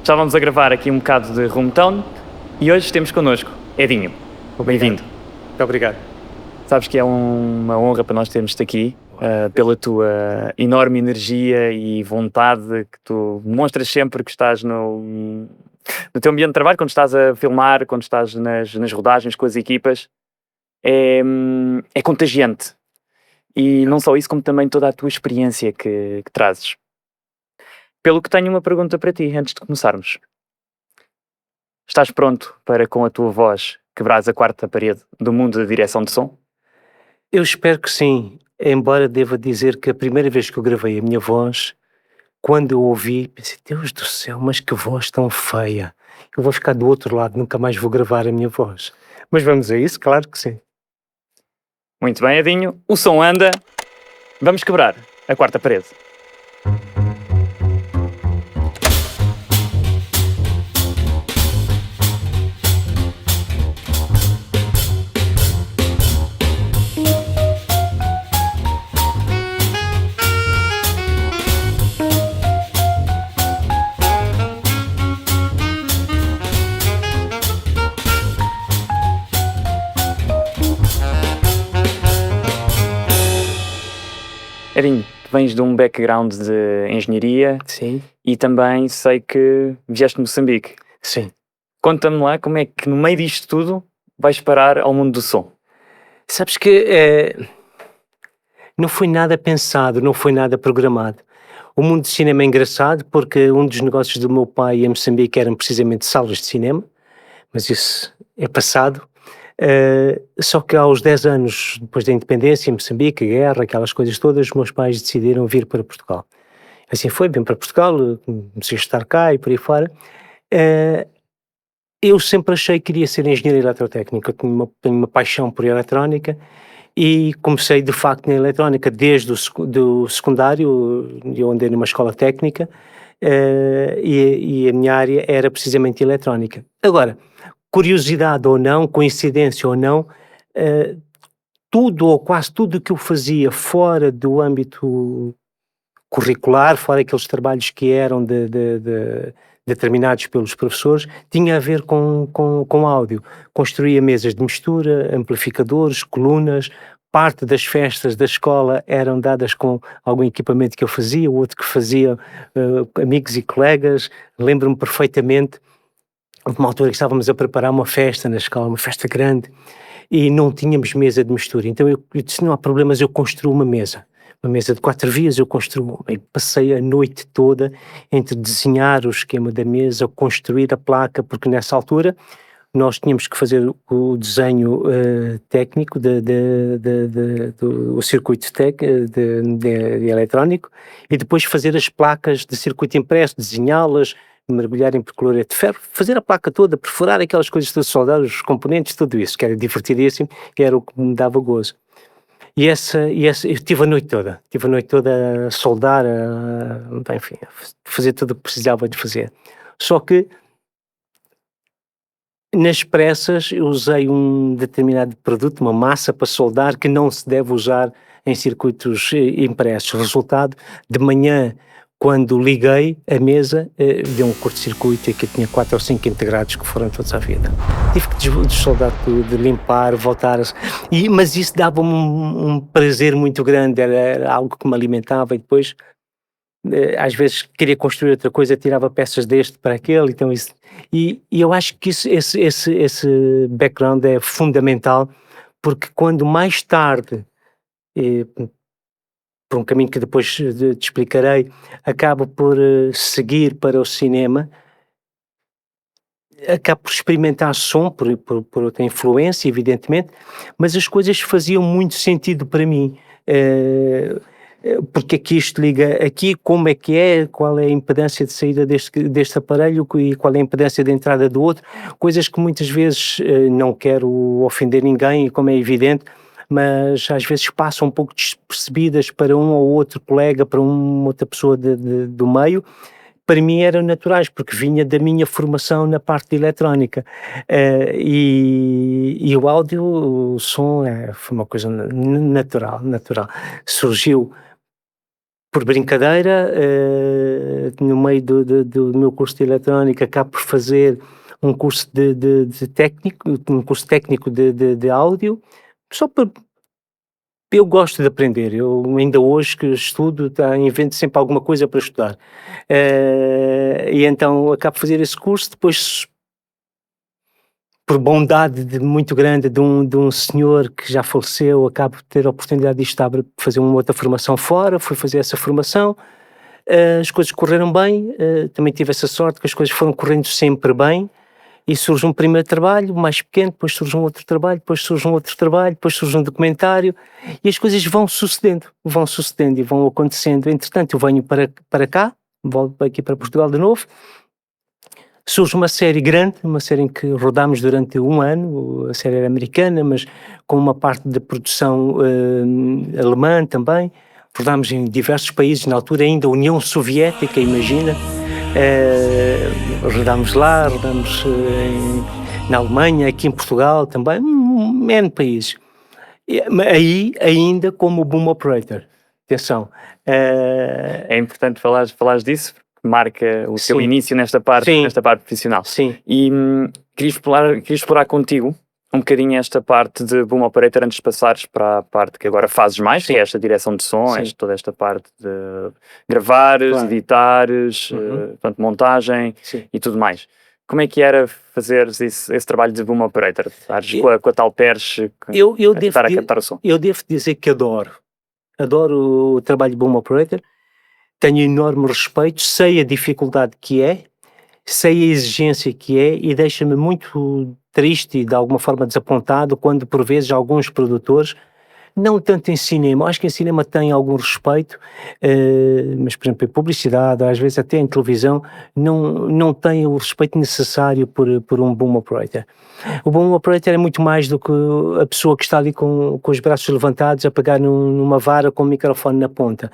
Estávamos a gravar aqui um bocado de Rumtown e hoje temos connosco Edinho. Bem-vindo. Muito obrigado. Sabes que é uma honra para nós termos-te aqui, pela tua enorme energia e vontade que tu demonstras sempre que estás no teu ambiente de trabalho, quando estás a filmar, quando estás nas rodagens com as equipas. É contagiante. E não só isso, como também toda a tua experiência que trazes. Pelo que tenho uma pergunta para ti, antes de começarmos. Estás pronto para, com a tua voz, quebrares a quarta parede do mundo da direção de som? Eu espero que sim, embora deva dizer que a primeira vez que eu gravei a minha voz, quando eu ouvi, pensei: "Deus do céu, mas que voz tão feia. Eu vou ficar do outro lado, nunca mais vou gravar a minha voz." Mas vamos a isso? Claro que sim. Muito bem, Edinho. O som anda. Vamos quebrar a quarta parede. Edinho, tu vens de um background de engenharia Sim, e também sei que vieste de Moçambique. sim. Conta-me lá como é que no meio disto tudo vais parar ao mundo do som. Sabes que, não foi nada pensado, não foi nada programado. O mundo do cinema é engraçado porque um dos negócios do meu pai em Moçambique eram precisamente salas de cinema, mas isso é passado. Só que aos 10 anos depois da independência, em Moçambique, a guerra, aquelas coisas todas, os meus pais decidiram vir para Portugal. Assim foi, vim para Portugal, comecei a estar cá e por aí fora. Eh, eu sempre achei que queria ser engenheiro eletrotécnico, eu tenho uma paixão por eletrónica e comecei de facto na eletrónica desde do secundário, eu andei numa escola técnica, e a minha área era precisamente eletrónica. Agora, curiosidade ou não, coincidência ou não, eh, tudo ou quase tudo o que eu fazia fora do âmbito curricular, fora aqueles trabalhos que eram determinados pelos professores, tinha a ver com áudio. Construía mesas de mistura, amplificadores, colunas, parte das festas da escola eram dadas com algum equipamento que eu fazia, o outro que fazia amigos e colegas. Lembro-me perfeitamente de uma altura que estávamos a preparar uma festa na escola, uma festa grande, e não tínhamos mesa de mistura. Então eu disse: "Não há problemas, eu construo uma mesa de 4 vias, eu construo uma." E passei a noite toda entre desenhar o esquema da mesa, construir a placa, porque nessa altura nós tínhamos que fazer o desenho, técnico do circuito de eletrónico e depois fazer as placas de circuito impresso, desenhá-las, mergulhar em percloreto de ferro, fazer a placa toda, perfurar aquelas coisas todas, soldar os componentes, tudo isso, que era divertidíssimo, que era o que me dava gozo. E essa eu tive a noite toda a soldar, enfim, a fazer tudo o que precisava de fazer. Só que nas pressas eu usei um determinado produto, uma massa para soldar que não se deve usar em circuitos, impressos. Resultado, de manhã, quando liguei a mesa, deu um curto-circuito e aquilo tinha 4 ou 5 integrados que foram todos à vida. Tive que dessoldar tudo, limpar, voltar a mas isso dava-me um prazer muito grande, era algo que me alimentava e depois às vezes queria construir outra coisa, tirava peças deste para aquele, então isso e eu acho que esse background é fundamental, porque quando mais tarde, eh, por um caminho que depois te explicarei, acabo por, seguir para o cinema, acabo por experimentar som, por outra influência, evidentemente, mas as coisas faziam muito sentido para mim. Eh, porque é que isto liga aqui, como é, qual é a impedância de saída deste aparelho e qual é a impedância de entrada do outro, coisas que muitas vezes, não quero ofender ninguém, como é evidente, mas às vezes passam um pouco despercebidas para um ou outro colega, para uma outra pessoa do meio, para mim eram naturais, porque vinha da minha formação na parte de eletrónica. E o áudio, o som, foi uma coisa natural. Surgiu por brincadeira, no meio do meu curso de eletrónica, acabo por fazer um curso de técnico, um curso técnico de áudio, só para. Eu gosto de aprender, eu ainda hoje que estudo, invento sempre alguma coisa para estudar. E então acabo de fazer esse curso, depois por bondade muito grande de um senhor que já faleceu, acabo de ter a oportunidade de estar a fazer uma outra formação fora, fui fazer essa formação, as coisas correram bem, também tive essa sorte que as coisas foram correndo sempre bem, e surge um primeiro trabalho, mais pequeno, depois surge um outro trabalho, depois surge um outro trabalho, depois surge um documentário, e as coisas vão sucedendo e vão acontecendo. Entretanto, eu venho para cá, volto aqui para Portugal de novo, surge uma série grande, uma série em que rodámos durante um ano, a série era americana, mas com uma parte de produção alemã também, rodámos em diversos países, na altura ainda a União Soviética, imagina, rodámos lá, rodámos na Alemanha, aqui em Portugal também, N países. Aí ainda como boom operator, atenção. É importante falares disso, porque marca o teu Sim. início nesta parte profissional. Sim. E queria explorar contigo um bocadinho esta parte de boom operator antes de passares para a parte que agora fazes mais, Sim. que é esta direção de som, Sim. toda esta parte de gravares, Claro. editares, portanto, montagem Sim. e tudo mais. Como é que era fazeres esse trabalho de boom operator? Estares com a tal perche, Eu a tentar a captar o som? Eu devo dizer que adoro o trabalho de boom operator, tenho enorme respeito, sei a dificuldade que é, sei a exigência que é e deixa-me muito triste e de alguma forma desapontado quando por vezes alguns produtores, não tanto em cinema, acho que em cinema tem algum respeito, mas por exemplo em publicidade, às vezes até em televisão, não tem o respeito necessário por um boom operator. O boom operator é muito mais do que a pessoa que está ali com os braços levantados a pegar numa vara com o microfone na ponta.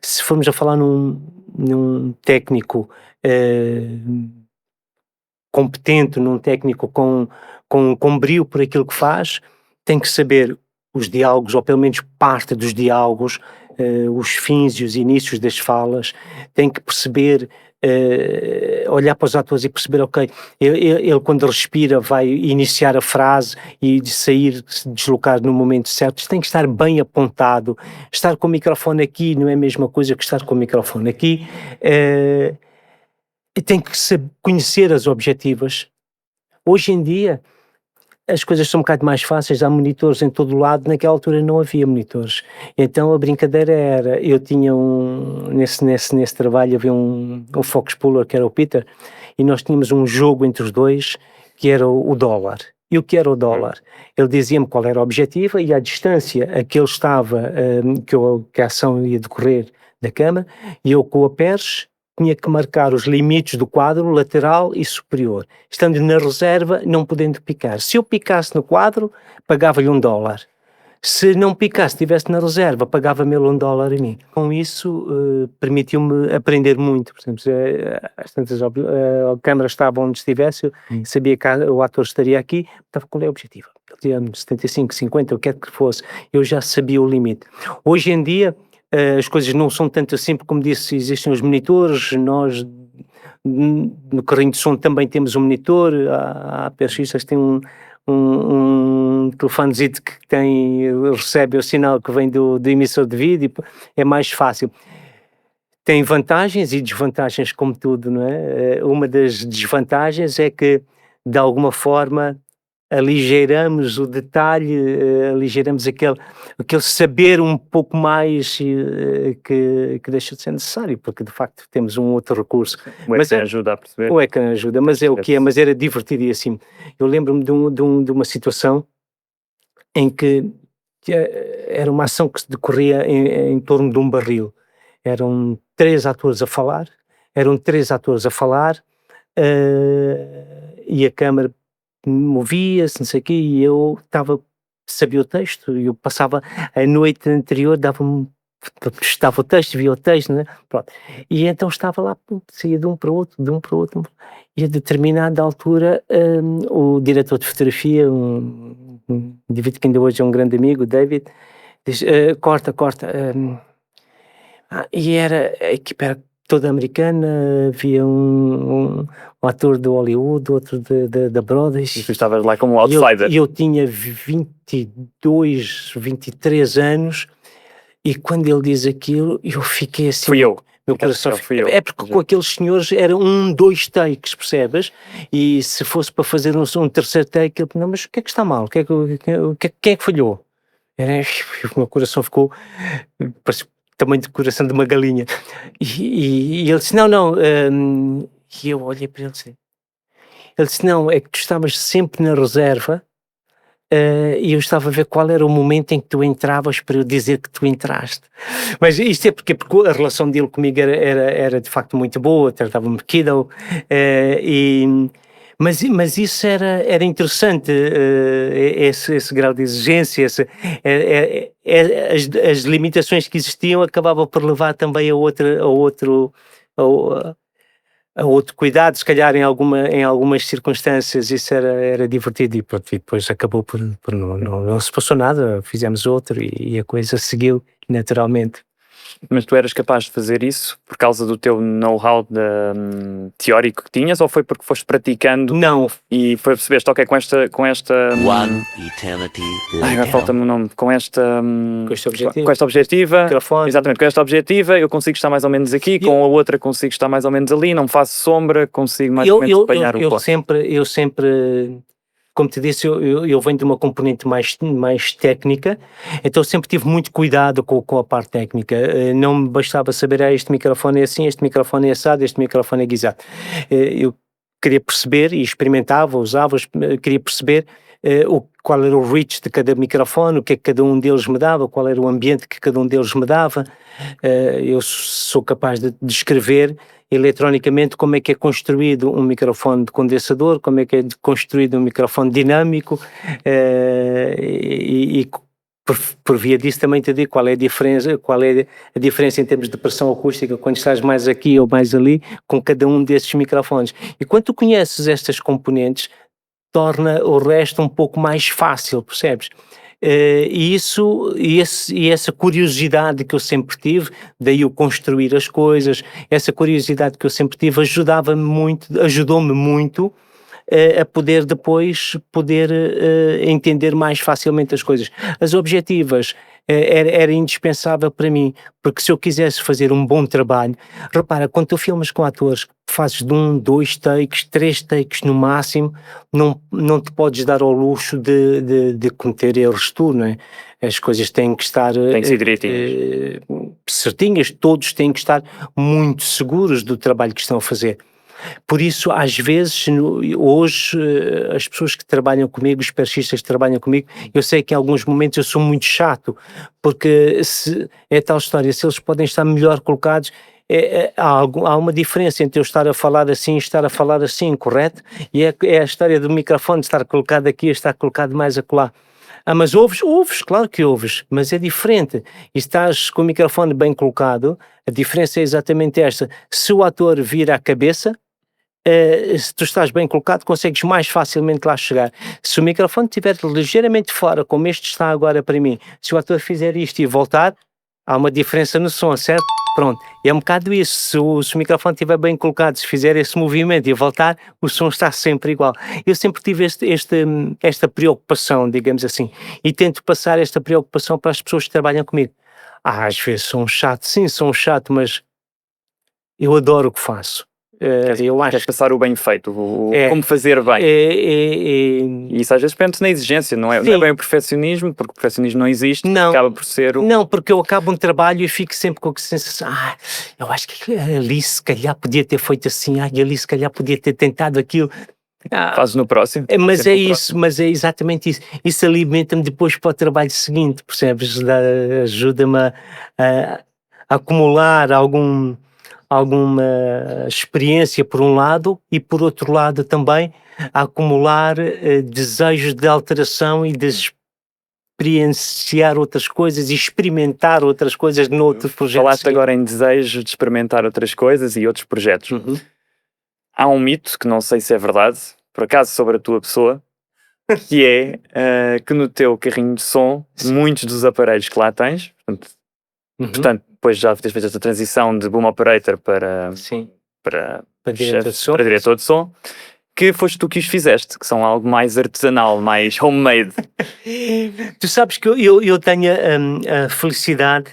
Se formos a falar num técnico competente, num técnico com brio por aquilo que faz, tem que saber os diálogos, ou pelo menos parte dos diálogos, os fins e os inícios das falas, tem que perceber, olhar para os atores e perceber, ok, ele quando respira vai iniciar a frase e sair, se deslocar no momento certo, isto tem que estar bem apontado, estar com o microfone aqui não é a mesma coisa que estar com o microfone aqui, tem que conhecer as objetivas. Hoje em dia as coisas são um bocado mais fáceis, há monitores em todo o lado, naquela altura não havia monitores, então a brincadeira era, eu tinha nesse trabalho havia um Fox Puller que era o Peter, e nós tínhamos um jogo entre os dois, que era o dólar. E o que era o dólar? Ele dizia-me qual era a objetiva e a distância a que ele estava, que a ação ia decorrer da câmara, e eu com a perche tinha que marcar os limites do quadro lateral e superior, estando na reserva, não podendo picar. Se eu picasse no quadro, pagava-lhe $1. Se não picasse, estivesse na reserva, pagava-me ele $1 a mim. Com isso, permitiu-me aprender muito. Por exemplo, às tantas a câmara estava onde estivesse, eu sabia que o ator estaria aqui, estava qual é o objetivo? Ele tinha 75, 50, o que é que fosse, eu já sabia o limite. Hoje em dia, as coisas não são tanto assim, porque como disse, existem os monitores, nós no carrinho de som também temos um monitor, há PSX que tem um telefonezito que recebe o sinal que vem do emissor de vídeo, é mais fácil. Tem vantagens e desvantagens como tudo, não é? Uma das desvantagens é que, de alguma forma, aligeiramos o detalhe, aligeiramos aquele saber um pouco mais que deixa de ser necessário, porque de facto temos um outro recurso. O ecrã ajuda a perceber. O ecrã ajuda, mas é o que é, mas era divertido e assim. Eu lembro-me de uma situação em que era uma ação que se decorria em torno de um barril. Eram três atores a falar, e a câmara movia-se, não sei o quê, e eu sabia o texto, e eu passava a noite anterior, estava o texto, via o texto, né? Pronto. E então estava lá, saía de um para o outro, e a determinada altura, o diretor de fotografia, um indivíduo que ainda hoje é um grande amigo, o David, diz, corta, E a equipa era toda americana, havia um ator de Hollywood, outro da Broadway. E tu estavas lá como E outsider. eu tinha 22, 23 anos, e quando ele diz aquilo, eu fiquei assim. Fui eu. Meu coração Fui eu. É porque com aqueles senhores era 2 takes, percebes? E se fosse para fazer um terceiro take, ele, não, mas o que é que está mal? Quem é que falhou? O meu coração ficou, parecia o tamanho do coração de uma galinha. E ele disse, não, e eu olhei para ele e disse, não, é que tu estavas sempre na reserva, e eu estava a ver qual era o momento em que tu entravas para eu dizer que tu entraste. Mas isto é porque a relação dele comigo era de facto muito boa, tratava-me de kiddo, mas isso era interessante, esse grau de exigência, as limitações que existiam acabavam por levar também a outro cuidado, se calhar em algumas circunstâncias isso era divertido, e pronto, e depois acabou por não se passou nada, fizemos outro e a coisa seguiu naturalmente. Mas tu eras capaz de fazer isso por causa do teu know-how teórico que tinhas, ou foi porque foste praticando? Não. E percebeste, ok, com esta One eternity agora later. falta-me o nome, com esta objetivo. com esta objetiva, Microfone. exatamente, com esta objetiva eu consigo estar mais ou menos aqui, com a outra consigo estar mais ou menos ali, não faço sombra, consigo mais ou menos apanhar o ponto. Eu sempre, como te disse, eu venho de uma componente mais técnica, então sempre tive muito cuidado com a parte técnica. Não me bastava saber, este microfone é assim, este microfone é assado, este microfone é guisado. Eu queria perceber e experimentava, usava, queria perceber qual era o reach de cada microfone, o que é que cada um deles me dava, qual era o ambiente que cada um deles me dava. Eu sou capaz de descrever eletronicamente como é que é construído um microfone de condensador, como é que é construído um microfone dinâmico, e por via disso também te digo qual é a diferença em termos de pressão acústica quando estás mais aqui ou mais ali com cada um desses microfones. E quando tu conheces estas componentes, torna o resto um pouco mais fácil, percebes? E essa curiosidade que eu sempre tive, daí eu construir as coisas, essa curiosidade que eu sempre tive ajudou-me muito a poder depois entender mais facilmente as coisas. As objetivas era indispensável para mim, porque se eu quisesse fazer um bom trabalho, repara, quando tu filmas com atores, fazes de 2 takes, 3 takes no máximo, não te podes dar ao luxo de cometer erros tu, não é? As coisas têm que estar ser direitinhas. certinhas, todos têm que estar muito seguros do trabalho que estão a fazer. Por isso, às vezes, hoje, as pessoas que trabalham comigo, os perchistas que trabalham comigo, eu sei que em alguns momentos eu sou muito chato, porque é tal história, se eles podem estar melhor colocados, há uma diferença entre eu estar a falar assim e estar a falar assim, correto? E é a história do microfone estar colocado aqui e estar colocado mais acolá. Mas ouves, claro que ouves, mas é diferente. E estás com o microfone bem colocado, a diferença é exatamente esta. Se o ator vira a cabeça, se tu estás bem colocado, consegues mais facilmente lá chegar. Se o microfone estiver ligeiramente fora, como este está agora para mim, se o ator fizer isto e voltar, há uma diferença no som, certo? Pronto, é um bocado isso. Se o microfone estiver bem colocado, se fizer esse movimento e voltar, o som está sempre igual. Eu sempre tive esta preocupação, digamos assim, e tento passar esta preocupação para as pessoas que trabalham comigo. Às vezes sou um chato, sim, sou um chato, mas eu adoro o que faço. Eu acho Queres passar o bem feito, É. como fazer bem. E E isso às vezes depende na exigência, não é Sim. bem o perfeccionismo, porque o perfeccionismo não existe, Não. acaba por ser o... Não, porque eu acabo um trabalho e fico sempre com a sensação, eu acho que ali se calhar podia ter feito assim, ali se calhar podia ter tentado aquilo. Fazes no próximo. Mas sempre é no isso, mas é exatamente isso. Isso alimenta-me depois para o trabalho seguinte, percebes? Ajuda-me a acumular alguma experiência por um lado e por outro lado também a acumular desejos de alteração e de experienciar outras coisas e experimentar outras coisas noutros projetos. Falaste agora em desejo de experimentar outras coisas e outros projetos. Uhum. Há um mito, que não sei se é verdade, por acaso sobre a tua pessoa, que é que no teu carrinho de som, muitos dos aparelhos que lá tens, portanto, depois já teres feito essa transição de boom operator Sim, para diretor de som. para diretor de som, que foste tu que os fizeste, que são algo mais artesanal, mais homemade. Tu sabes que eu tenho a felicidade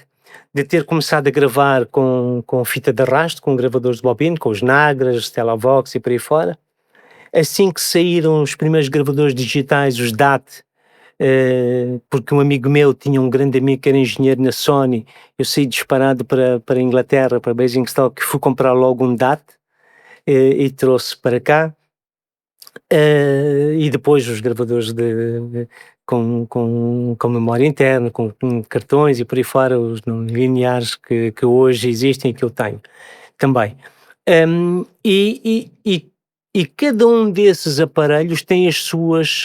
de ter começado a gravar com fita de arrasto, com gravadores de bobina, com os Nagras, Telavox e por aí fora. Assim que saíram os primeiros gravadores digitais, os DAT, porque um amigo meu tinha um grande amigo que era engenheiro na Sony, eu saí disparado para a Inglaterra, para Basingstoke, fui comprar logo um DAT e trouxe para cá. E depois os gravadores com memória interna, com cartões e por aí fora, os não lineares que hoje existem e que eu tenho também. E cada um desses aparelhos tem as suas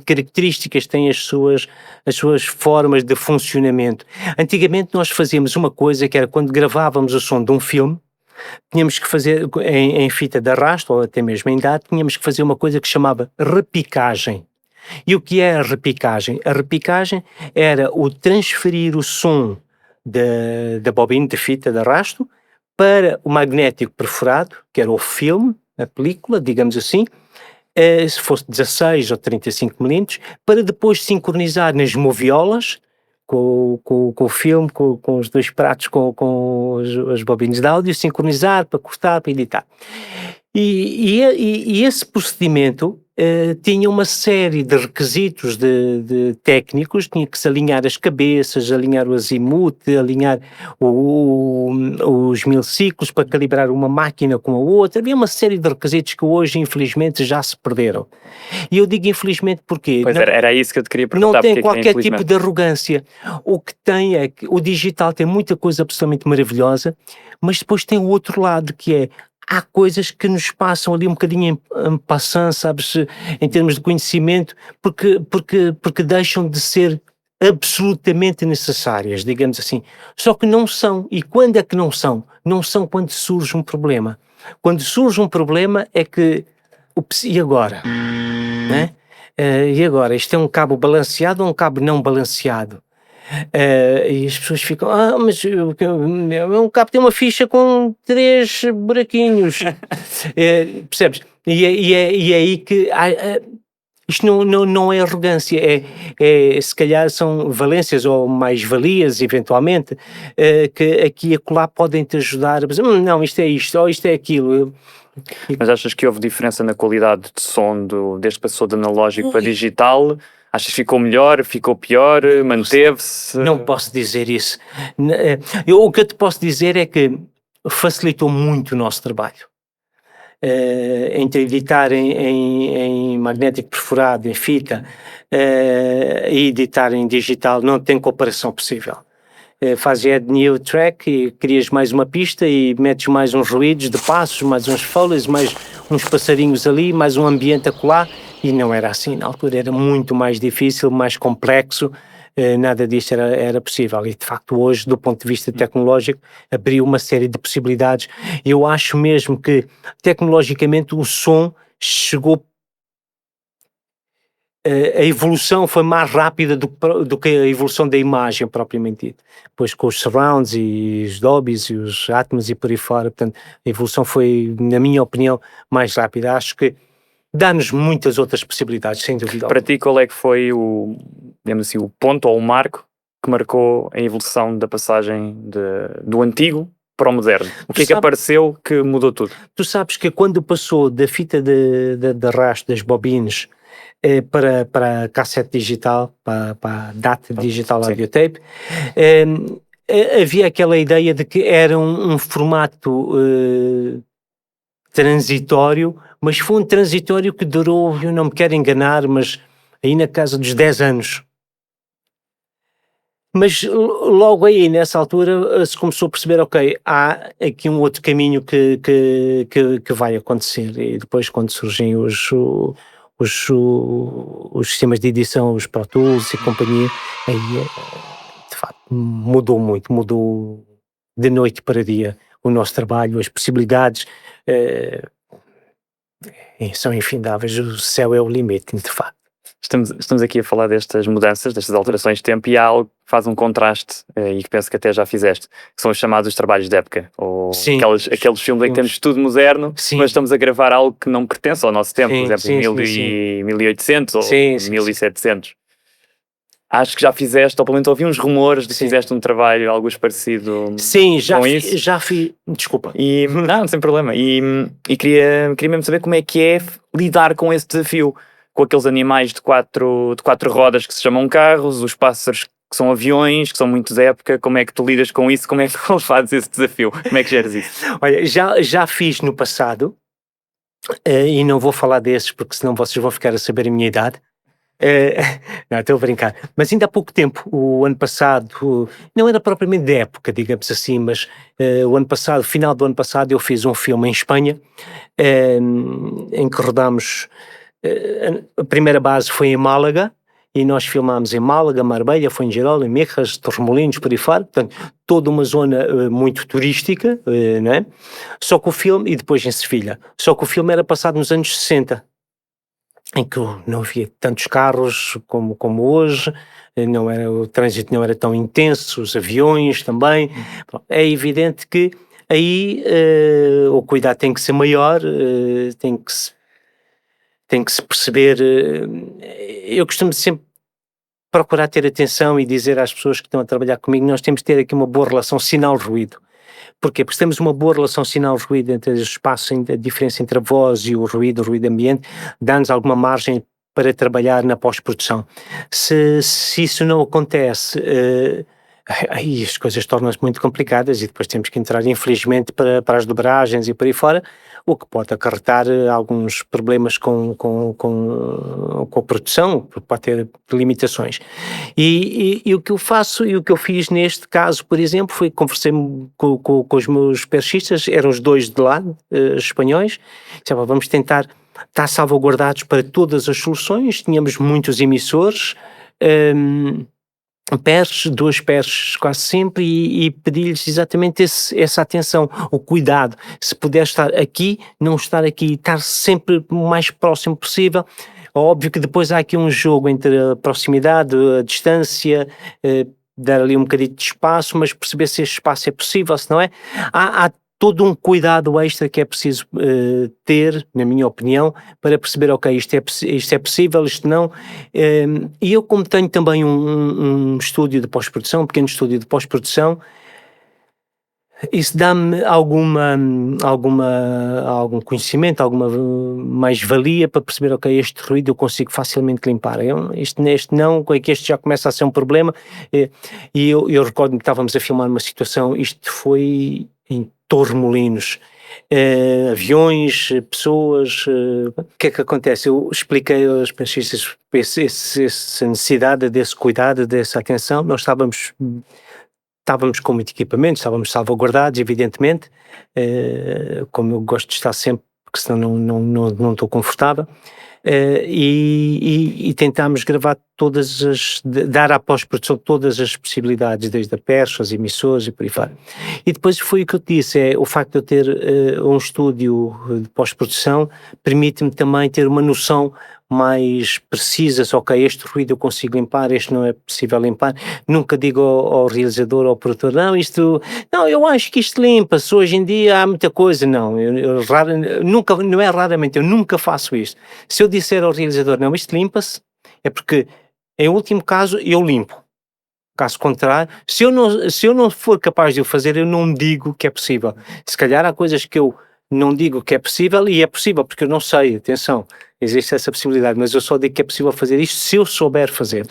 características, tem as suas formas de funcionamento. Antigamente nós fazíamos uma coisa que era quando gravávamos o som de um filme, tínhamos que fazer em fita de arrasto ou até mesmo em DAT, tínhamos que fazer uma coisa que chamava repicagem. E o que é a repicagem? A repicagem era o transferir o som da bobina de fita de arrasto para o magnético perfurado, que era o filme, a película, digamos assim, se fosse 16 ou 35 milímetros, para depois sincronizar nas moviolas, com o filme, com os dois pratos, com as bobinas de áudio, sincronizar para cortar, para editar. E esse procedimento tinha uma série de requisitos de técnicos, tinha que se alinhar as cabeças, alinhar o azimuth, alinhar os 1000 ciclos para calibrar uma máquina com a outra. Havia uma série de requisitos que hoje, infelizmente, já se perderam. E eu digo infelizmente porque... Pois era isso que eu te queria perguntar. Não tem qualquer tipo de arrogância. O que tem é que o digital tem muita coisa absolutamente maravilhosa, mas depois tem o outro lado, que é há coisas que nos passam ali um bocadinho em passant, sabes, em termos de conhecimento, porque deixam de ser absolutamente necessárias, digamos assim. Só que não são. E quando é que não são? Não são quando surge um problema. Quando surge um problema é que... e agora? Né? E agora? Isto é um cabo balanceado ou um cabo não balanceado? E as pessoas ficam, mas um cabo tem uma ficha com 3 buraquinhos. Percebes? E é aí que isto não é arrogância, se calhar são valências ou mais-valias, eventualmente, que aqui e acolá podem te ajudar a dizer, não, isto é isto, ou isto é aquilo. Mas achas que houve diferença na qualidade de som desde que passou de analógico para digital? Achas que ficou melhor, ficou pior, manteve-se? Não posso dizer isso. O que eu te posso dizer é que facilitou muito o nosso trabalho. Entre editar em magnético perfurado, em fita, e editar em digital, não tem comparação possível. Fazes add new track e crias mais uma pista e metes mais uns ruídos de passos, mais uns folhas, mais uns passarinhos ali, mais um ambiente acolá, e não era assim. Na altura era muito mais difícil, mais complexo, nada disto era possível. E de facto hoje, do ponto de vista tecnológico, abriu uma série de possibilidades. Eu acho mesmo que tecnologicamente o som chegou, a evolução foi mais rápida do que a evolução da imagem propriamente dita. Depois com os surrounds e os Dolbys e os Atmos e por aí fora, portanto a evolução foi, na minha opinião, mais rápida. Acho que dá-nos muitas outras possibilidades, sem dúvida. Para ti, qual é que foi digamos assim, o ponto ou o marco que marcou a evolução da passagem do antigo para o moderno? O que é que apareceu que mudou tudo? Tu sabes que quando passou da fita de arrasto das bobines para a cassete digital, para a DAT digital audiotape, havia aquela ideia de que era um formato transitório, mas foi um transitório que durou, eu não me quero enganar, mas aí na casa dos 10 anos. Mas logo aí, nessa altura, se começou a perceber, ok, há aqui um outro caminho que vai acontecer. E depois, quando surgem os sistemas de edição, os Pro Tools e companhia, aí, de facto, mudou de noite para dia o nosso trabalho, as possibilidades são infindáveis, o céu é o limite, de facto. Estamos aqui a falar destas mudanças, destas alterações de tempo, e há algo que faz um contraste, e que penso que até já fizeste, que são os chamados trabalhos de época, ou Sim. aqueles filmes em que temos tudo moderno, Sim. mas estamos a gravar algo que não pertence ao nosso tempo, por Sim, exemplo, sim, 1800 ou Sim, 1700. Acho que já fizeste, ou pelo menos ouvi uns rumores de que Sim. fizeste um trabalho, algo parecido Sim, com isso. já fiz. Desculpa. E, não, sem problema. E queria mesmo saber como é que é lidar com esse desafio, com aqueles animais de quatro rodas que se chamam carros, os pássaros que são aviões, que são muito da época. Como é que tu lidas com isso? Como é que tu fazes esse desafio? Como é que geres isso? Olha, já fiz no passado, e não vou falar desses porque senão vocês vão ficar a saber a minha idade. Não, estou a brincar. Mas ainda há pouco tempo, o ano passado, não era propriamente de época, digamos assim, mas o ano passado, final do ano passado, eu fiz um filme em Espanha, em que rodámos. A primeira base foi em Málaga, e nós filmámos em Málaga, Marbella, Fuengirola, Mijas, Torremolinos, por aí fora, portanto, toda uma zona muito turística, não é? Só que o filme, e depois em Sevilha, só que o filme era passado nos anos 60, em que não havia tantos carros como hoje, o trânsito não era tão intenso, os aviões também. É evidente que aí o cuidado tem que ser maior, tem que se perceber. Eu costumo sempre procurar ter atenção e dizer às pessoas que estão a trabalhar comigo, nós temos de ter aqui uma boa relação sinal-ruído. Porquê? Porque temos uma boa relação sinal-ruído entre o espaço, a diferença entre a voz e o ruído ambiente, dá-nos alguma margem para trabalhar na pós-produção. Se isso não acontece, aí as coisas tornam-se muito complicadas e depois temos que entrar, infelizmente, para as dobragens e por aí fora, o que pode acarretar alguns problemas com a produção, pode ter limitações. E o que eu faço e o que eu fiz neste caso, por exemplo, foi que conversei com os meus perchistas, eram os dois de lá, espanhóis, disse, vamos tentar estar salvaguardados para todas as soluções, tínhamos muitos emissores, dois perches quase sempre, e pedi-lhes exatamente essa atenção, o cuidado, se puder estar aqui, não estar aqui, estar sempre o mais próximo possível. Óbvio que depois há aqui um jogo entre a proximidade, a distância, dar ali um bocadinho de espaço, mas perceber se este espaço é possível, se não é. Há todo um cuidado extra que é preciso ter, na minha opinião, para perceber, ok, isto é possível, isto não. E eu, como tenho também um estúdio de pós-produção, um pequeno estúdio de pós-produção, isso dá-me algum conhecimento, alguma mais-valia para perceber, ok, este ruído eu consigo facilmente limpar. Este não, que este já começa a ser um problema. E eu recordo-me que estávamos a filmar uma situação, isto foi em Torremolinos, aviões, pessoas, o que é que acontece? Eu expliquei aos pensionistas essa necessidade desse cuidado, dessa atenção. Nós estávamos com muito equipamento, estávamos salvaguardados, evidentemente, como eu gosto de estar sempre, porque senão não estou confortável, e tentámos gravar dar à pós-produção todas as possibilidades, desde a percha, os emissores e por aí fora. E depois foi o que eu disse, o facto de eu ter um estúdio de pós-produção permite-me também ter uma noção mais precisa, ok, este ruído eu consigo limpar, este não é possível limpar. Nunca digo ao realizador ou ao produtor, não, eu acho que isto limpa-se, hoje em dia há muita coisa, não, eu nunca faço isto. Se eu disser ao realizador, não, isto limpa-se, é porque, em último caso, eu limpo. Caso contrário, se eu não for capaz de o fazer, eu não digo que é possível. Se calhar há coisas que eu não digo que é possível, e é possível porque eu não sei, atenção, existe essa possibilidade, mas eu só digo que é possível fazer isto se eu souber fazer.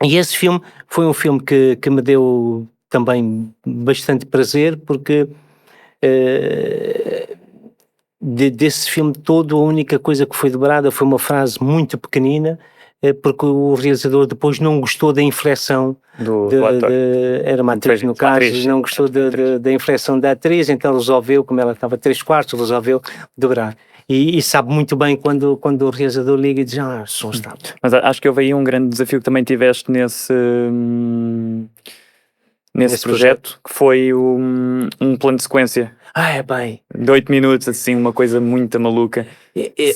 E esse filme foi um filme que me deu também bastante prazer, porque desse filme todo a única coisa que foi dobrada foi uma frase muito pequenina, porque o realizador depois não gostou da inflexão era uma atriz no caso, não gostou da inflexão da atriz, então resolveu, como ela estava 3/4, resolveu dobrar. E sabe muito bem quando o realizador liga e diz, som está. Mas acho que houve aí um grande desafio que também tiveste nesse projeto, que foi um plano de sequência. Ah, é bem. De 8 minutos, assim, uma coisa muito maluca.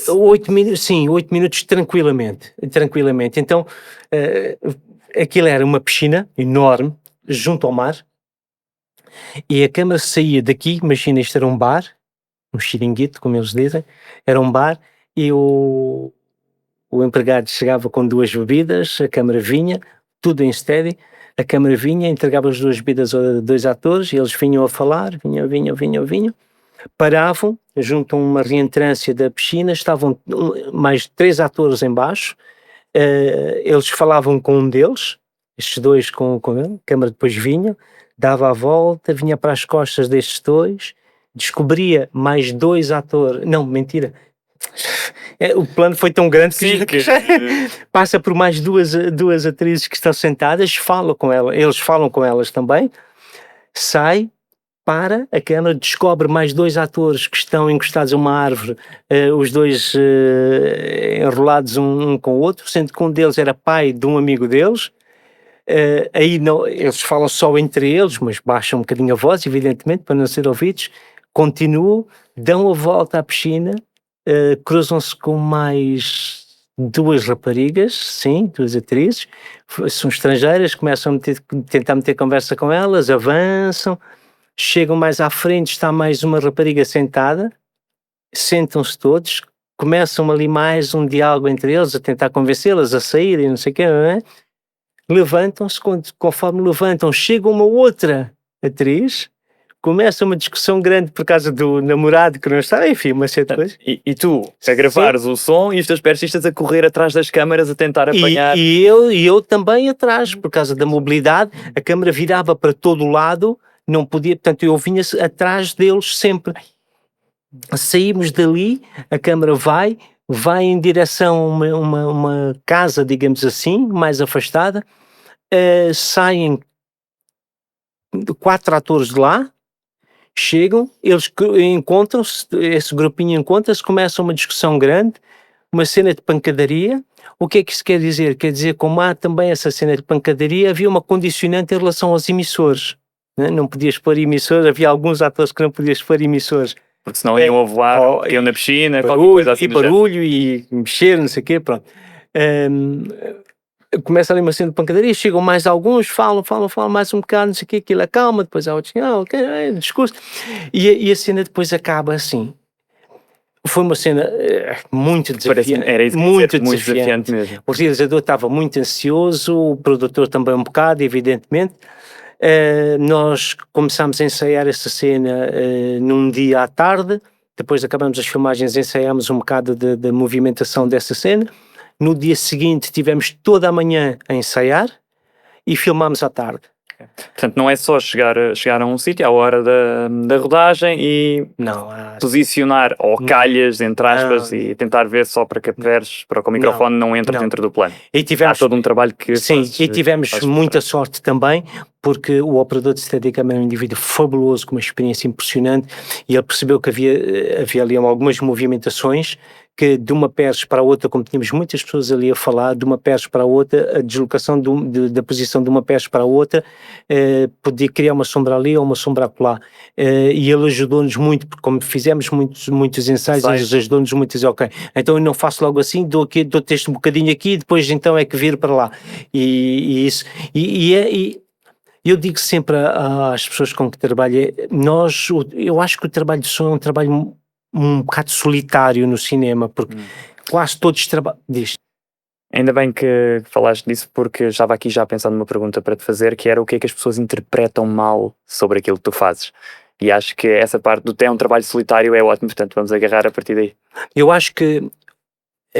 8 minutos, sim, 8 minutos tranquilamente. Então, aquilo era uma piscina enorme, junto ao mar, e a câmara saía daqui, imagina, isto era um bar, um xiringuito, como eles dizem, era um bar, e o empregado chegava com 2 bebidas, a câmara vinha, tudo em steady, a câmara vinha, entregava as 2 bebidas a 2 atores, e eles vinham a falar, vinham, paravam junto a uma reentrância da piscina, estavam mais 3 atores em baixo, eles falavam com um deles, estes 2 com ele, a câmara depois vinha, dava a volta, vinha para as costas destes 2, descobria mais 2 atores, não, mentira, o plano foi tão grande que passa por mais duas atrizes que estão sentadas, fala com ela, eles falam com elas também, sai, para a câmara, descobre mais 2 atores que estão encostados a uma árvore, os 2 enrolados um com o outro, sendo que um deles era pai de um amigo deles. Aí não, eles falam só entre eles, mas baixam um bocadinho a voz, evidentemente, para não ser ouvidos, continuam, dão a volta à piscina, cruzam-se com mais 2 raparigas, sim, 2 atrizes, são estrangeiras, começam a tentar meter conversa com elas, avançam, chegam mais à frente, está mais uma rapariga sentada, sentam-se todos, começam ali mais um diálogo entre eles, a tentar convencê-las a saírem, não sei o quê, não é? Levantam-se, conforme levantam, chega uma outra atriz, começa uma discussão grande por causa do namorado que não está, enfim, uma série de coisas. E tu, a gravares o som e os teus perchistas a correr atrás das câmaras a tentar apanhar. E eu também atrás, por causa da mobilidade, a câmara virava para todo o lado, não podia, portanto eu vinha atrás deles sempre. Saímos dali, a câmara vai em direção a uma casa, digamos assim, mais afastada, saem 4 atores de lá, chegam, eles encontram-se, esse grupinho encontra-se, começa uma discussão grande, uma cena de pancadaria. O que é que isso quer dizer? Quer dizer, como há também essa cena de pancadaria, havia uma condicionante em relação aos emissores. Não podias pôr emissores, havia alguns atores que não podias pôr emissores. Porque senão iam a voar, iam na piscina, qualquer coisa assim. E barulho, e mexer, não sei o quê, pronto. Começa ali uma cena de pancadaria, chegam mais alguns, falam mais um bocado, não sei o quê, aquilo acalma, depois há outros, discurso. E a cena depois acaba assim. Foi uma cena muito desafiante. Era isso, muito desafiante mesmo. O realizador estava muito ansioso, o produtor também um bocado, evidentemente. Nós começámos a ensaiar essa cena num dia à tarde, depois acabamos as filmagens, ensaiámos um bocado de movimentação dessa cena. No dia seguinte tivemos toda a manhã a ensaiar e filmámos à tarde. Portanto, não é só chegar a um sítio à hora da rodagem e posicionar ou calhas, entre aspas, e tentar ver só para que o microfone não entre dentro do plano. Há todo um trabalho que... Sim, e tivemos muita sorte também, porque o operador de Steadicam era um indivíduo fabuloso, com uma experiência impressionante, e ele percebeu que havia ali algumas movimentações que de uma perche para a outra, como tínhamos muitas pessoas ali a falar, de uma perche para a outra, a deslocação da posição de uma perche para a outra, podia criar uma sombra ali ou uma sombra acolá. E ele ajudou-nos muito, porque como fizemos muitos ensaios, ele ajudou-nos muito a dizer, ok, então eu não faço logo assim, dou-te este um bocadinho aqui, depois então é que viro para lá. E isso... Eu digo sempre às pessoas com que trabalho, eu acho que o trabalho de som é um trabalho um bocado solitário no cinema, porque quase todos trabalham. Ainda bem que falaste disso, porque estava aqui já a pensar numa pergunta para te fazer, que era o que é que as pessoas interpretam mal sobre aquilo que tu fazes. E acho que essa parte do um trabalho solitário é ótimo, portanto vamos agarrar a partir daí. Eu acho que,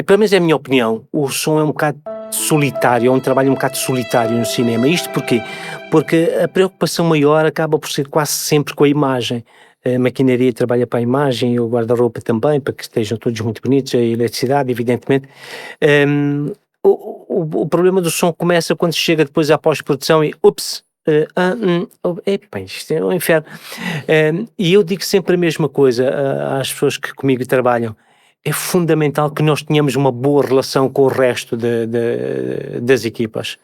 pelo menos é a minha opinião, o som é um bocado solitário, é um trabalho um bocado solitário no cinema. Isto porquê? Porque a preocupação maior acaba por ser quase sempre com a imagem. A maquinaria trabalha para a imagem, o guarda-roupa também, para que estejam todos muito bonitos, a eletricidade, evidentemente. O problema do som começa quando chega depois à pós-produção e, isto é um inferno. E eu digo sempre a mesma coisa às pessoas que comigo trabalham. É fundamental que nós tenhamos uma boa relação com o resto das equipas.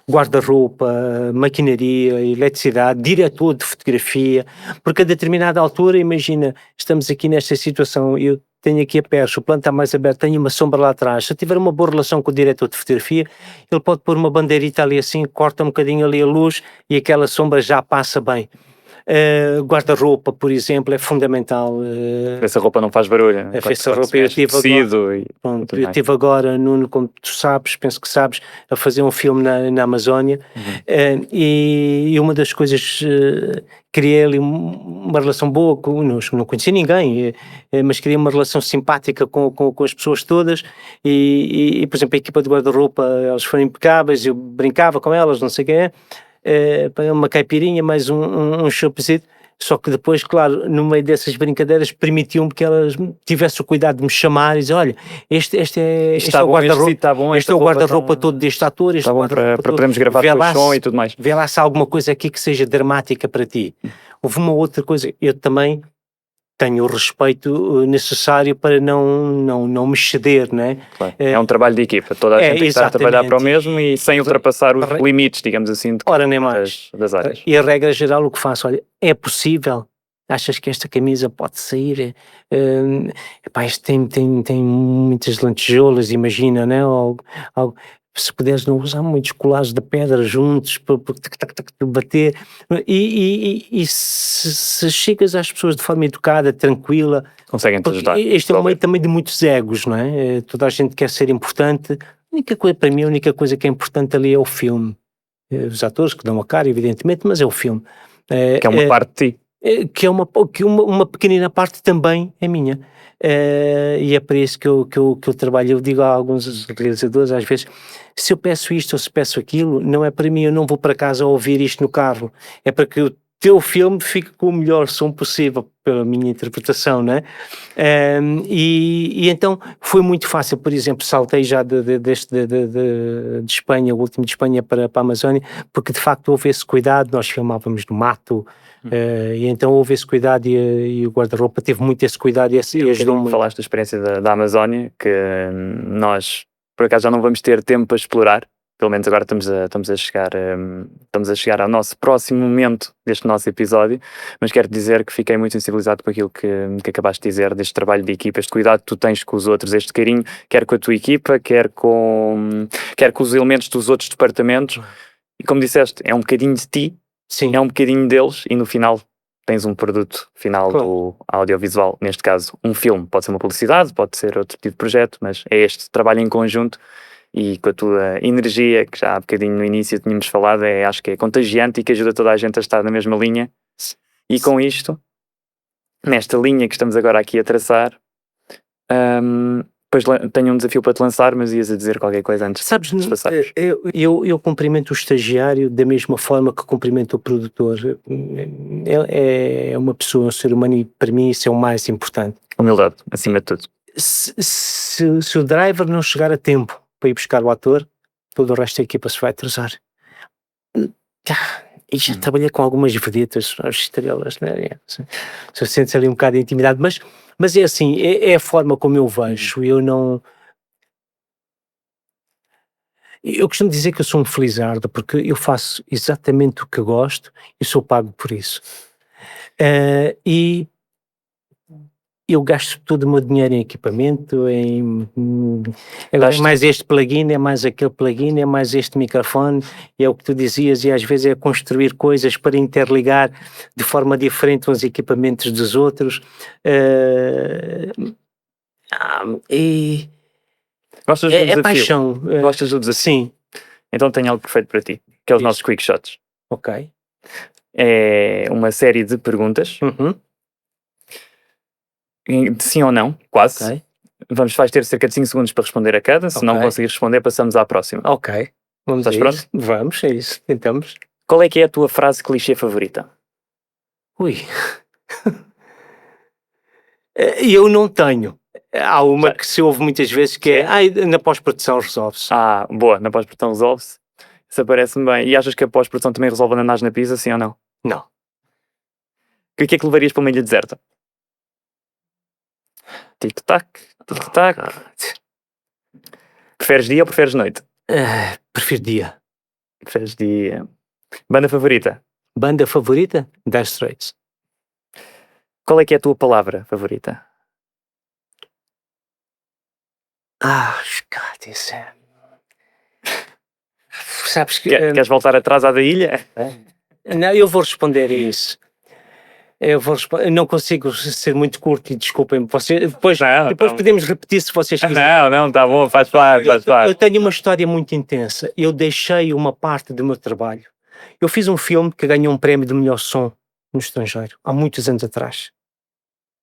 guarda-roupa, maquinaria, eletricidade, diretor de fotografia, porque a determinada altura, imagina, estamos aqui nesta situação, eu tenho aqui a percha, o plano está mais aberto, tenho uma sombra lá atrás, se eu tiver uma boa relação com o diretor de fotografia, ele pode pôr uma bandeirita ali assim, corta um bocadinho ali a luz e aquela sombra já passa bem. Guarda-roupa, por exemplo, é fundamental. Essa roupa não faz barulho. Essa roupa eu tive tecido e Pronto, tudo eu mais. estive agora, Nuno, como tu sabes, penso que sabes, a fazer um filme na Amazónia, e uma das coisas, criei ali uma relação boa com, não conhecia ninguém, mas criei uma relação simpática com as pessoas todas, por exemplo, a equipa de guarda-roupa, elas foram impecáveis, eu brincava com elas, não sei o que é, uma caipirinha, mais um chopezito. Só que depois, claro, no meio dessas brincadeiras, permitiam-me que elas tivessem o cuidado de me chamar e dizer, olha, este é o guarda-roupa, este é o guarda-roupa todo deste ator, este está bom para podermos gravar vê com lá o som se- e tudo mais. vê lá se há alguma coisa aqui que seja dramática para ti. Houve uma outra coisa, eu também tenho o respeito necessário para não me ceder, não é? Claro. É um trabalho de equipa, toda a gente tem que estar a trabalhar para o mesmo e sem ultrapassar os limites, digamos assim, Ora, nem mais. das áreas. E a regra geral, o que faço, olha, é possível? Achas que esta camisa pode sair? Epá, isto tem muitas lantejoulas, imagina, né? Se puderes não usar muitos colares de pedra juntos para bater. E se chegas às pessoas de forma educada, tranquila, Conseguem-te porque ajudar. este é um meio também de muitos egos, não é? Toda a gente quer ser importante. A única coisa, para mim, a única coisa que é importante ali é o filme. Os atores que dão a cara, evidentemente, mas é o filme. Que é uma parte de ti. Que é uma pequenina parte também é minha. E é para isso que eu trabalho. Eu digo a alguns realizadores, às vezes, se eu peço isto ou se peço aquilo, não é para mim, eu não vou para casa ouvir isto no carro, é para que o teu filme fique com o melhor som possível, pela minha interpretação, né? E então foi muito fácil, por exemplo, saltei já de Espanha, o último de Espanha para a Amazónia, porque de facto houve esse cuidado, nós filmávamos no mato, e então houve esse cuidado e o guarda-roupa teve muito esse cuidado e ajudou-me. Falaste da experiência da Amazónia, que nós, por acaso, já não vamos ter tempo para explorar. Pelo menos agora estamos a chegar ao nosso próximo momento deste nosso episódio, mas quero dizer que fiquei muito sensibilizado com aquilo que acabaste de dizer, deste trabalho de equipa, este cuidado que tu tens com os outros, este carinho, quer com a tua equipa, quer com os elementos dos outros departamentos, e como disseste, é um bocadinho de ti, Sim. é um bocadinho deles, e no final tens um produto final do audiovisual, neste caso um filme, pode ser uma publicidade, pode ser outro tipo de projeto, mas é este trabalho em conjunto. E com a tua energia, que já há bocadinho no início tínhamos falado, acho que é contagiante e que ajuda toda a gente a estar na mesma linha. E com isto, nesta linha que estamos agora aqui a traçar, depois tenho um desafio para te lançar, mas ias a dizer qualquer coisa antes. Sabes, de passarmos. eu cumprimento o estagiário da mesma forma que cumprimento o produtor. É uma pessoa, um ser humano, e para mim isso é o mais importante. Humildade, acima de tudo. Se o driver não chegar a tempo para ir buscar o ator, todo o resto da equipa se vai atrasar. E já trabalhei com algumas vedetas, as estrelas, né? Se sentes ali um bocado de intimidade, mas é assim, é a forma como eu vejo. Eu costumo dizer que eu sou um felizardo, porque eu faço exatamente o que gosto e sou pago por isso. E eu gasto todo o meu dinheiro em equipamento, agora é mais este plugin, é mais aquele plugin, é mais este microfone, é o que tu dizias, e às vezes é construir coisas para interligar de forma diferente uns equipamentos dos outros. Gostas do desafio? Paixão. Gostas do desafio? Sim. Então tenho algo perfeito para ti, que é os nossos quick shots. Ok. É uma série de perguntas. De sim ou não, quase. Okay. Vais ter cerca de 5 segundos para responder a cada. Se não conseguir responder, passamos à próxima. Ok. Estás pronto? Vamos, é isso. Tentamos. Qual é que é a tua frase clichê favorita? Ui. Eu não tenho. Há uma que se ouve muitas vezes que é na pós-produção resolve-se. Boa, na pós-produção resolve-se. Isso parece-me bem. E achas que a pós-produção também resolve andares na pizza, sim ou não? Não. O que é que levarias para uma ilha deserta? Tic-tac, tic-tac. Preferes dia ou preferes noite? Prefiro dia. Fez dia. Banda favorita? Banda favorita? Dire Straits. Qual é que é a tua palavra favorita? God, isso é... Sabes que... Queres voltar atrás à da ilha? Não, eu vou responder a isso. Eu não consigo ser muito curto e desculpem-me. Depois podemos repetir se vocês quiserem. Não, tá bom, faz parte. Eu tenho uma história muito intensa. Eu deixei uma parte do meu trabalho. Eu fiz um filme que ganhou um prémio de melhor som no estrangeiro, há muitos anos atrás.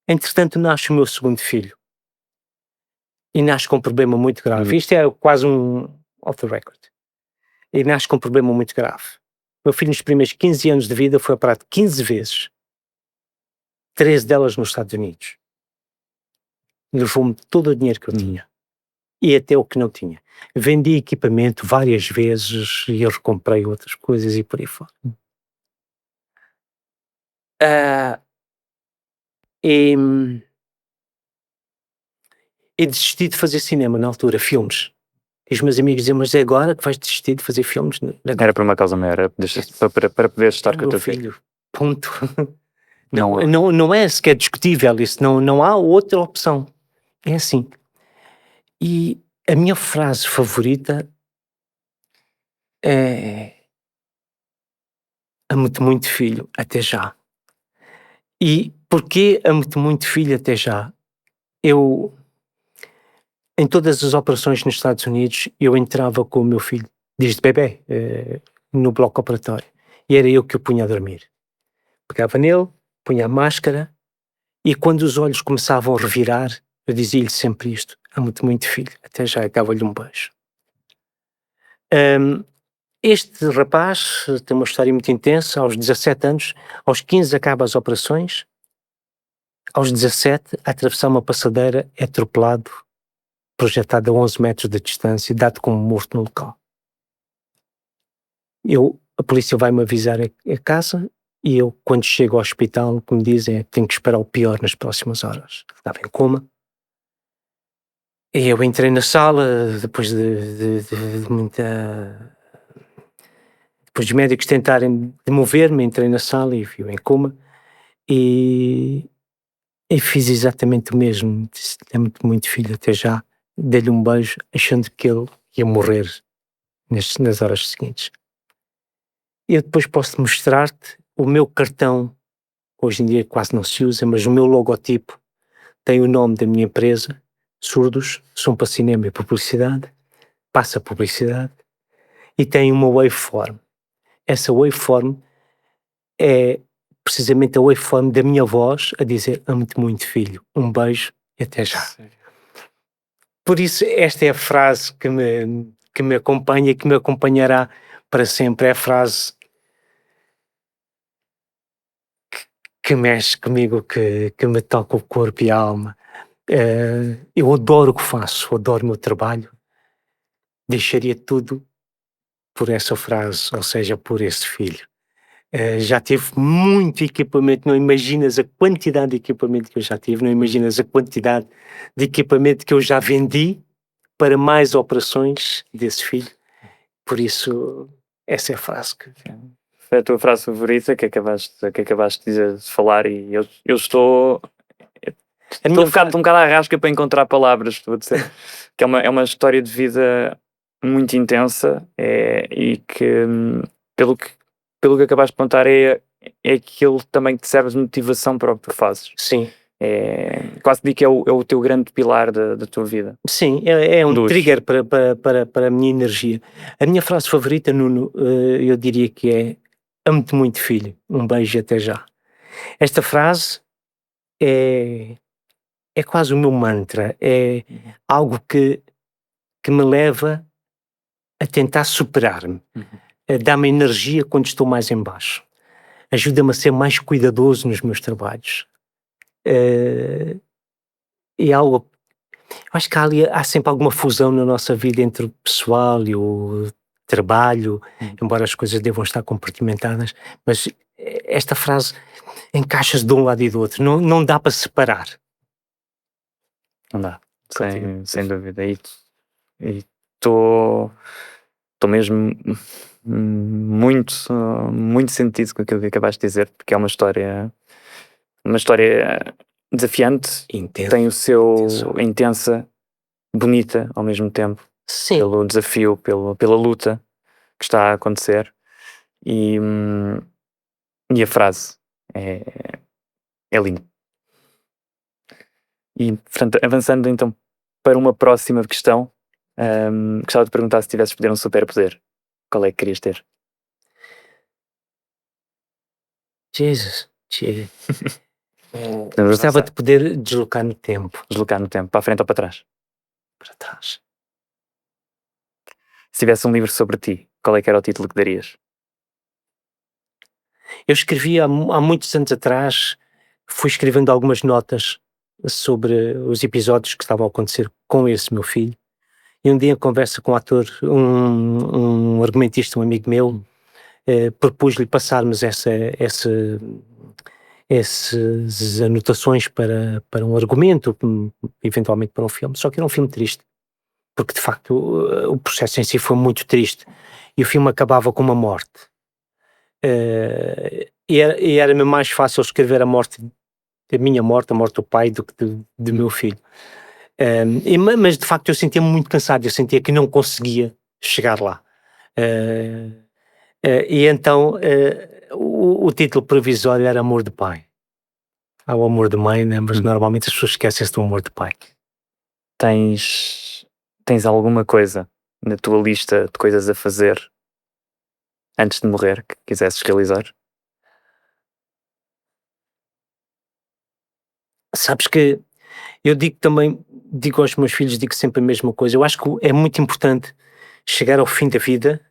Entretanto, nasce o meu segundo filho. E nasce com um problema muito grave. Isto é quase um off the record. E nasce com um problema muito grave. O meu filho, nos primeiros 15 anos de vida, foi operado 15 vezes. 13 delas nos Estados Unidos. Levou-me todo o dinheiro que eu tinha. E até o que não tinha. Vendi equipamento várias vezes e eu recomprei outras coisas e por aí fora. E desisti de fazer cinema na altura, filmes. E os meus amigos diziam, mas é agora que vais desistir de fazer filmes? Era por uma causa maior, era para poder estar com o teu filho. Ponto. Não é sequer discutível isso, não há outra opção. É assim. E a minha frase favorita é amo-te muito, filho, até já. E porquê amo-te muito, filho, até já? Em todas as operações nos Estados Unidos, eu entrava com o meu filho, desde bebê, no bloco operatório. E era eu que o punha a dormir. Pegava nele, punha a máscara, e quando os olhos começavam a revirar, eu dizia-lhe sempre isto: amo-te muito, filho, até já, e dava-lhe um beijo. Este rapaz tem uma história muito intensa. Aos 17 anos, aos 15 acaba as operações, aos 17, a atravessar uma passadeira, é atropelado, projetado a 11 metros de distância, dado como morto no local. A polícia vai-me avisar a casa, e eu, quando chego ao hospital, o que me dizem é que tenho que esperar o pior nas próximas horas. Estava em coma. E eu entrei na sala, depois de muita... Depois dos médicos tentarem demover-me, entrei na sala e vi-o em coma. E fiz exatamente o mesmo. Disse, amo-te muito, filho, até já. Dei-lhe um beijo, achando que ele ia morrer nas horas seguintes. E eu depois posso mostrar-te o meu cartão. Hoje em dia quase não se usa, mas o meu logotipo tem o nome da minha empresa, Surdos, Som para Cinema e Publicidade, passa publicidade, e tem uma waveform. Essa waveform é precisamente a waveform da minha voz a dizer amo-te muito, filho, um beijo e até já. Sério? Por isso, esta é a frase que me acompanha e que me acompanhará para sempre. É a frase que mexe comigo, que me toca o corpo e a alma. Eu adoro o que faço, adoro o meu trabalho. Deixaria tudo por essa frase, ou seja, por esse filho. Já tive muito equipamento, não imaginas a quantidade de equipamento que eu já tive, não imaginas a quantidade de equipamento que eu já vendi para mais operações desse filho. Por isso, essa é a frase que... Foi a tua frase favorita que acabaste de falar, e eu estou um bocado à rasca para encontrar palavras, estou a dizer, que é uma história de vida muito intensa, e que pelo que acabaste de contar é aquilo também que te serve de motivação para o que tu fazes. Sim. Quase digo que é o teu grande pilar da tua vida. Sim, é um trigger para a minha energia. A minha frase favorita, Nuno, eu diria que é amo-te muito, filho, um beijo e até já. Esta frase é quase o meu mantra, é algo que me leva a tentar superar-me, dá-me energia quando estou mais em baixo, ajuda-me a ser mais cuidadoso nos meus trabalhos. É algo... Eu acho que há sempre alguma fusão na nossa vida entre o pessoal e o trabalho, embora as coisas devam estar compartimentadas, mas esta frase encaixa-se de um lado e do outro, não dá para separar. Não dá, sem dúvida. E estou estou mesmo muito, muito sentido com aquilo que acabaste de dizer, porque é uma história desafiante, Intenso. tem o seu intensa, bonita ao mesmo tempo, Sim. pelo desafio, pela luta que está a acontecer. E a frase é linda. E, portanto, avançando então para uma próxima questão, gostava de perguntar se tivesses poder um superpoder, qual é que querias ter? Jesus. Podemos Gostava avançar. de poder deslocar no tempo. Deslocar no tempo, para a frente ou para trás. Para trás. Se tivesse um livro sobre ti, qual é que era o título que darias? Eu escrevi há muitos anos atrás, fui escrevendo algumas notas sobre os episódios que estavam a acontecer com esse meu filho. E um dia, em conversa com um ator, um argumentista, um amigo meu, propus-lhe passarmos essas anotações para um argumento, eventualmente para um filme. Só que era um filme triste, porque de facto o processo em si foi muito triste. E o filme acabava com uma morte. E era-me mais fácil escrever a minha morte, a morte do pai, do que do meu filho. Mas de facto eu sentia-me muito cansado, eu sentia que não conseguia chegar lá. E então o título provisório era Amor de Pai. Há o amor de mãe, né? Mas normalmente as pessoas esquecem-se do amor de pai. Tens alguma coisa na tua lista de coisas a fazer antes de morrer que quisesses realizar? Sabes que eu digo aos meus filhos, digo sempre a mesma coisa. Eu acho que é muito importante chegar ao fim da vida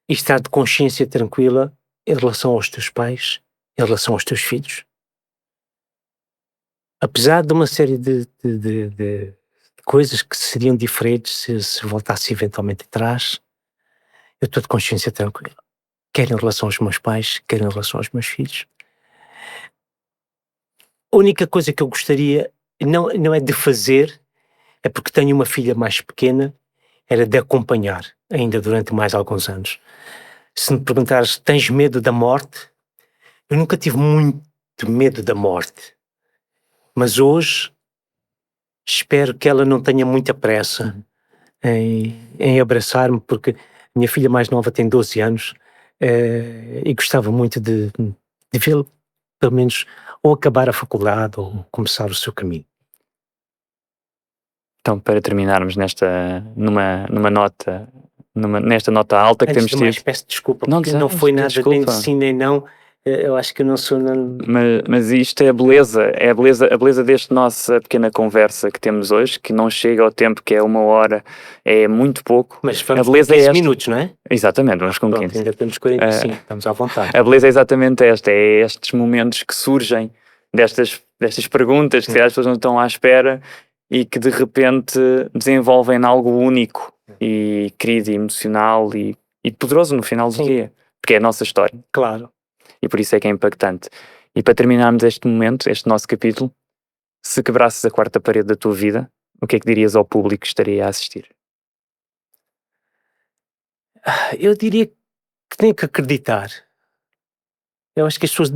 e estar de consciência tranquila em relação aos teus pais, em relação aos teus filhos. Apesar de uma série de coisas que seriam diferentes se voltasse eventualmente atrás, eu estou de consciência tranquila. Quer em relação aos meus pais, quer em relação aos meus filhos. A única coisa que eu gostaria, não é de fazer, é porque tenho uma filha mais pequena, era de acompanhar, ainda durante mais alguns anos. Se me perguntares, tens medo da morte? Eu nunca tive muito medo da morte. Mas hoje, espero que ela não tenha muita pressa em abraçar-me, porque a minha filha mais nova tem 12 anos e gostava muito de vê-la, pelo menos, ou acabar a faculdade ou começar o seu caminho. Então, para terminarmos nesta nota alta que Antes temos de mais, tido. peço desculpa, Não porque não desejas, foi que nada desculpa. nem de sim nem não. Eu acho que eu não sou... Mas isto é a beleza desta nossa pequena conversa que temos hoje, que não chega ao tempo, que é 1 hora, é muito pouco. Mas A vamos com beleza 15 é esta. minutos, não é? Exatamente, vamos com Pronto, 15. ainda temos 45, estamos à vontade. A beleza é exatamente esta, é estes momentos que surgem destas perguntas que se calhar as pessoas não estão à espera e que de repente desenvolvem algo único e querido e emocional e poderoso no final do Sim. dia, porque é a nossa história. Claro. E por isso é que é impactante. E para terminarmos este momento, este nosso capítulo, se quebrasses a quarta parede da tua vida, o que é que dirias ao público que estaria a assistir? Eu diria que tem que acreditar. Eu acho que as pessoas...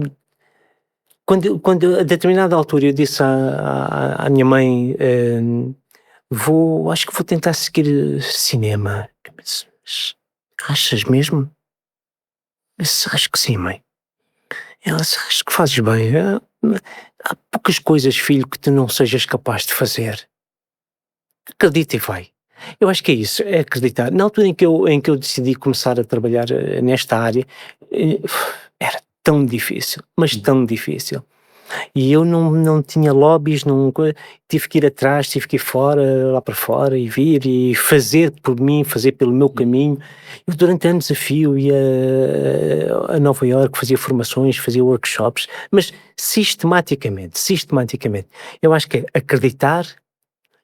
Quando a determinada altura eu disse à minha mãe, acho que vou tentar seguir cinema. Mas achas mesmo? Mas acho que sim, mãe. Ela disse, acho que fazes bem. Há poucas coisas, filho, que tu não sejas capaz de fazer. Acredita e vai. Eu acho que é isso, é acreditar. Na altura em que eu decidi começar a trabalhar nesta área, era tão difícil, mas tão difícil. E eu não tinha lobbies, tive que ir atrás, tive que ir fora, lá para fora, e vir e fazer por mim, fazer pelo meu caminho. Eu durante anos a fio ia a Nova Iorque, fazia formações, fazia workshops, mas sistematicamente. Eu acho que é acreditar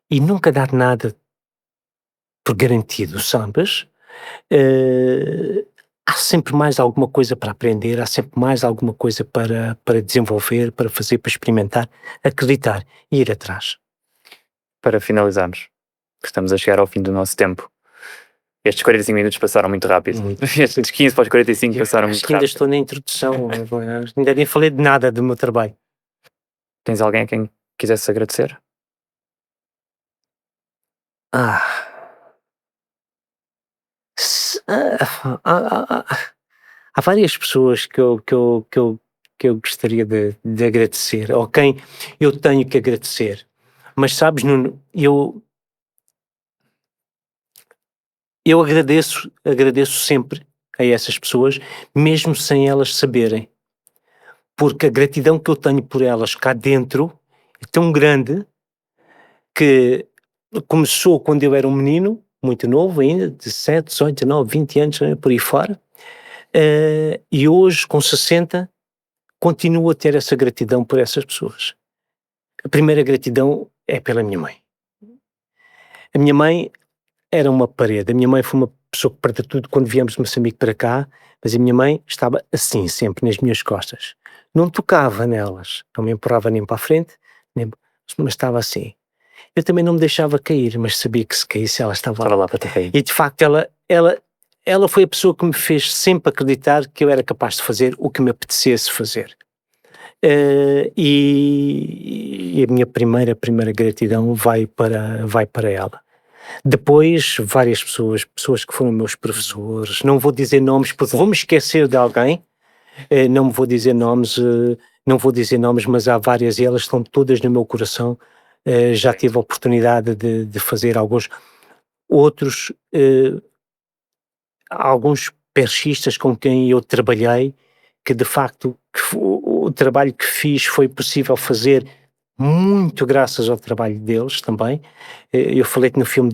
e nunca dar nada por garantido, sabes? Há sempre mais alguma coisa para aprender, há sempre mais alguma coisa para desenvolver, para fazer, para experimentar, acreditar e ir atrás. Para finalizarmos, que estamos a chegar ao fim do nosso tempo, Estes 45 minutos passaram muito rápido. Estes 15 para os 45 passaram muito Acho que ainda rápido. estou na introdução, ainda nem falei de nada do meu trabalho. Tens alguém a quem quisesse agradecer? Há várias pessoas que eu gostaria de agradecer, ou quem eu tenho que agradecer. Mas sabes, Nuno, eu agradeço sempre a essas pessoas, mesmo sem elas saberem. Porque a gratidão que eu tenho por elas cá dentro é tão grande que começou quando eu era um menino, muito novo ainda, 17, 18, 19, 20 anos, por aí fora, e hoje, com 60, continuo a ter essa gratidão por essas pessoas. A primeira gratidão é pela minha mãe. A minha mãe era uma parede. A minha mãe foi uma pessoa que perdeu tudo quando viemos de Moçambique para cá, mas a minha mãe estava assim, sempre nas minhas costas. Não tocava nelas, não me empurrava nem para a frente, mas estava assim. Eu também não me deixava cair, mas sabia que se caísse ela estava Estava lá para te cair. E de facto ela foi a pessoa que me fez sempre acreditar que eu era capaz de fazer o que me apetecesse fazer. E a minha primeira gratidão vai para ela. Depois, várias pessoas que foram meus professores, não vou dizer nomes porque vou-me esquecer de alguém, não vou dizer nomes, mas há várias e elas estão todas no meu coração. Já tive a oportunidade de fazer outros, alguns perchistas com quem eu trabalhei, que de facto o trabalho que fiz foi possível fazer muito graças ao trabalho deles também. Eu falei-te no filme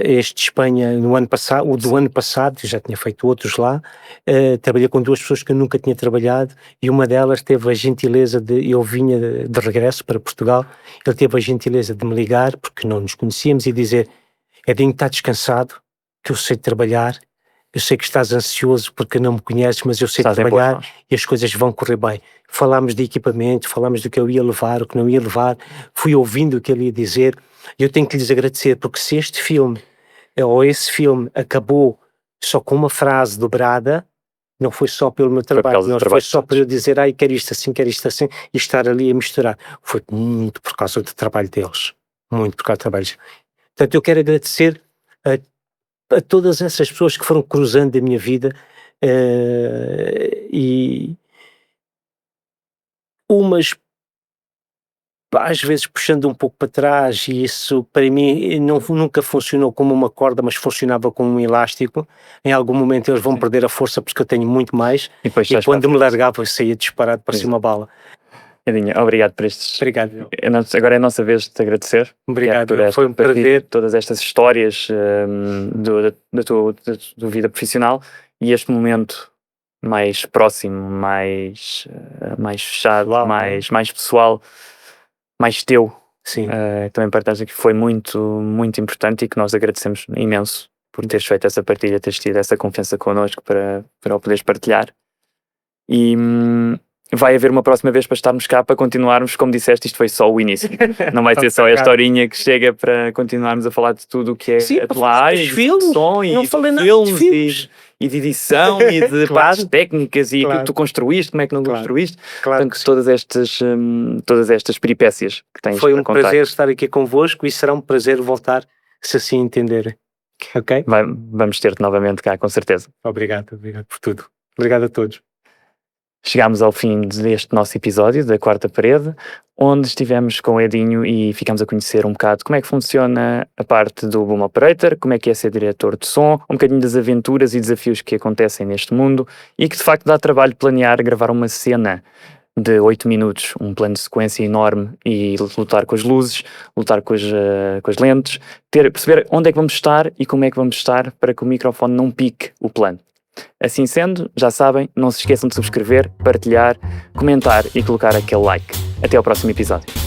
este de Espanha no ano passado, o do ano passado, já tinha feito outros lá, trabalhei com duas pessoas que eu nunca tinha trabalhado e uma delas teve a gentileza eu vinha de regresso para Portugal, ele teve a gentileza de me ligar, porque não nos conhecíamos, e dizer: Edinho, está descansado, que eu sei trabalhar, eu sei que estás ansioso porque não me conheces, mas eu sei trabalhar e as coisas vão correr bem. Falámos de equipamento, falámos do que eu ia levar, o que não ia levar, fui ouvindo o que ele ia dizer, e eu tenho que lhes agradecer, porque se este filme, ou esse filme, acabou só com uma frase dobrada, não foi só pelo meu trabalho, não foi só para eu dizer, quero isto assim, e estar ali a misturar. Foi muito por causa do trabalho deles, muito por causa do trabalho deles. Portanto, eu quero agradecer a todas essas pessoas que foram cruzando a minha vida, e umas às vezes puxando um pouco para trás, e isso para mim nunca funcionou como uma corda, mas funcionava como um elástico. Em algum momento eles vão perder a força porque eu tenho muito mais, e quando me largava eu saía disparado para cima uma bala. Edinho, obrigado por estes. Obrigado. Agora é a nossa vez de te agradecer. Obrigado, foi um prazer. Todas estas histórias da tua vida profissional e este momento mais próximo, mais fechado, mais pessoal, mais teu. Sim. Também partilhaste aqui, foi muito, muito importante, e que nós agradecemos imenso por teres feito essa partilha, teres tido essa confiança connosco para o poderes partilhar. E vai haver uma próxima vez para estarmos cá, para continuarmos, como disseste, isto foi só o início. Não vai ser só esta horinha que chega para continuarmos a falar de tudo o que é a tua área, de som e filmes e de edição e de partes técnicas e que tu construíste, como é que não construíste. Portanto, todas estas peripécias que tens. Foi um prazer estar aqui convosco e será um prazer voltar, se assim entenderem. Ok? Vamos ter-te novamente cá, com certeza. Obrigado por tudo. Obrigado a todos. Chegámos ao fim deste nosso episódio da Quarta Parede, onde estivemos com o Edinho e ficamos a conhecer um bocado como é que funciona a parte do Boom Operator, como é que é ser diretor de som, um bocadinho das aventuras e desafios que acontecem neste mundo, e que de facto dá trabalho planear, gravar uma cena de 8 minutos, um plano de sequência enorme, e lutar com as luzes, lutar com as lentes, perceber onde é que vamos estar e como é que vamos estar para que o microfone não pique o plano. Assim sendo, já sabem, não se esqueçam de subscrever, partilhar, comentar e colocar aquele like. Até ao próximo episódio.